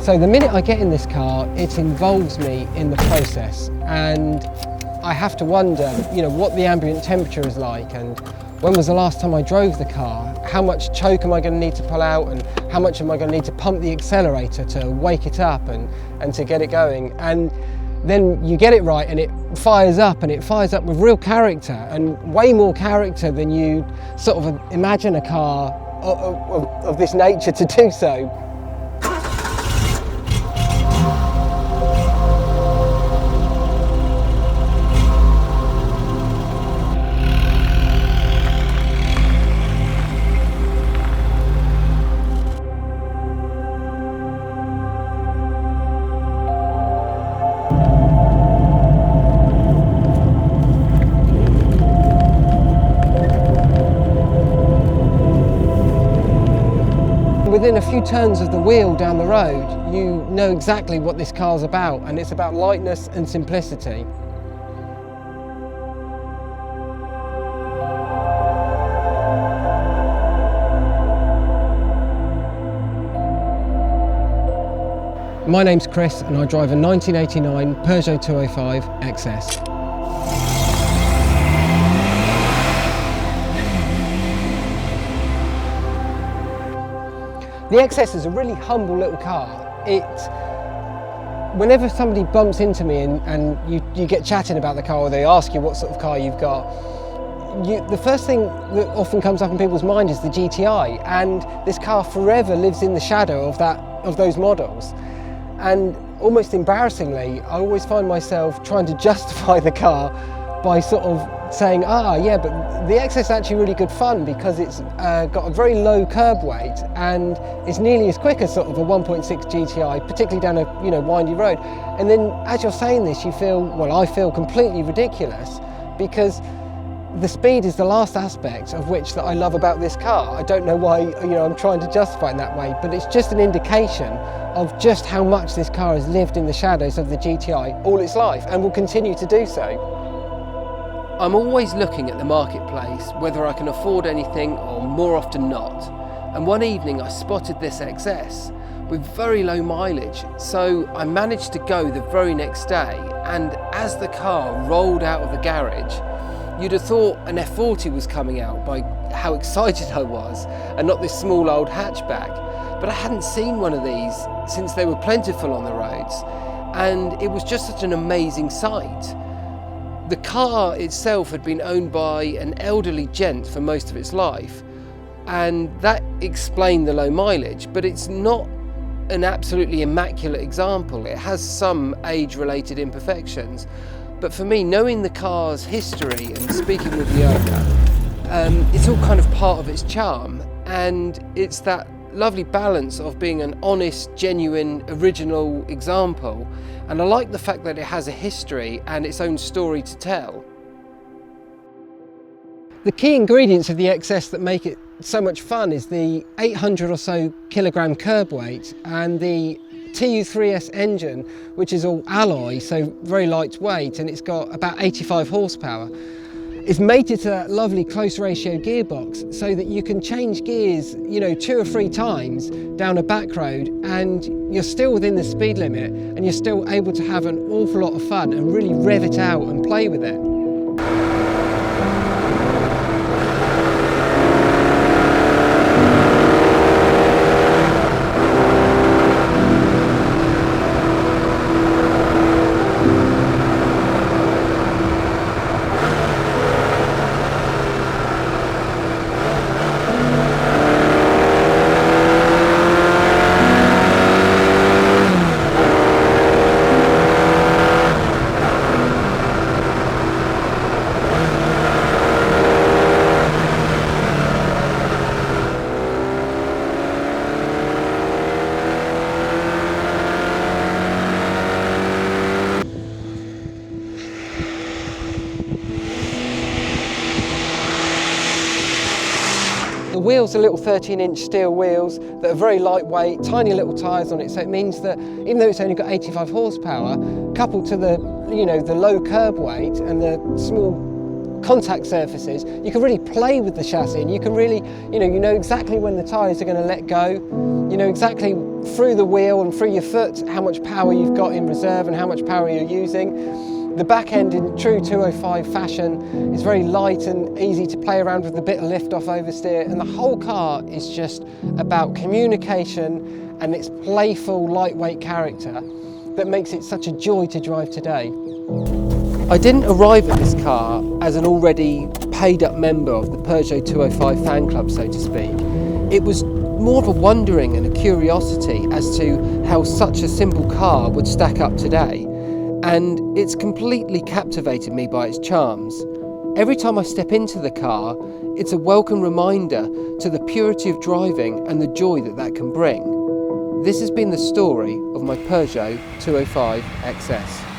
So the minute I get in this car, it involves me in the process, and I have to wonder, what the ambient temperature is like, and when was the last time I drove the car? How much choke am I going to need to pull out, and how much am I going to need to pump the accelerator to wake it up and to get it going? And then you get it right and it fires up, and it fires up with real character, and way more character than you sort of imagine a car of this nature to do so. Within a few turns of the wheel down the road, you know exactly what this car's about, and it's about lightness and simplicity. My name's Chris, and I drive a 1989 Peugeot 205 XS. The XS is a really humble little car. Whenever somebody bumps into me and you get chatting about the car, or they ask you what sort of car you've got, the first thing that often comes up in people's mind is the GTI, and this car forever lives in the shadow of those models. And almost embarrassingly, I always find myself trying to justify the car by sort of saying, yeah, but the XS is actually really good fun because it's got a very low curb weight and it's nearly as quick as sort of a 1.6 GTI, particularly down a windy road. And then as you're saying this, I feel completely ridiculous, because the speed is the last aspect of which that I love about this car. I don't know why I'm trying to justify it in that way, but it's just an indication of just how much this car has lived in the shadows of the GTI all its life and will continue to do so. I'm always looking at the marketplace, whether I can afford anything or more often not. And one evening I spotted this XS with very low mileage, so I managed to go the very next day, and as the car rolled out of the garage, you'd have thought an F40 was coming out by how excited I was, and not this small old hatchback. But I hadn't seen one of these since they were plentiful on the roads, and it was just such an amazing sight. The car itself had been owned by an elderly gent for most of its life, and that explained the low mileage, but it's not an absolutely immaculate example. It has some age-related imperfections. But for me, knowing the car's history and speaking with the owner, it's all kind of part of its charm, and it's that lovely balance of being an honest, genuine, original example. And I like the fact that it has a history and its own story to tell. The key ingredients of the XS that make it so much fun is the 800 or so kilogram curb weight and the TU3S engine, which is all alloy, so very lightweight, and it's got about 85 horsepower. It's mated to that lovely close ratio gearbox so that you can change gears, 2 or 3 times down a back road, and you're still within the speed limit, and you're still able to have an awful lot of fun and really rev it out and play with it. The wheels are little 13-inch steel wheels that are very lightweight, tiny little tyres on it, so it means that even though it's only got 85 horsepower, coupled to the low curb weight and the small contact surfaces, you can really play with the chassis, and you can really, you know exactly when the tyres are going to let go. You know exactly through the wheel and through your foot how much power you've got in reserve and how much power you're using. The back end, in true 205 fashion, is very light and easy to play around with, a bit of lift off oversteer, and the whole car is just about communication and its playful, lightweight character that makes it such a joy to drive today. I didn't arrive at this car as an already paid up member of the Peugeot 205 fan club, so to speak. It was more of a wondering and a curiosity as to how such a simple car would stack up today, and it's completely captivated me by its charms. Every time I step into the car, it's a welcome reminder to the purity of driving and the joy that that can bring. This has been the story of my Peugeot 205 XS.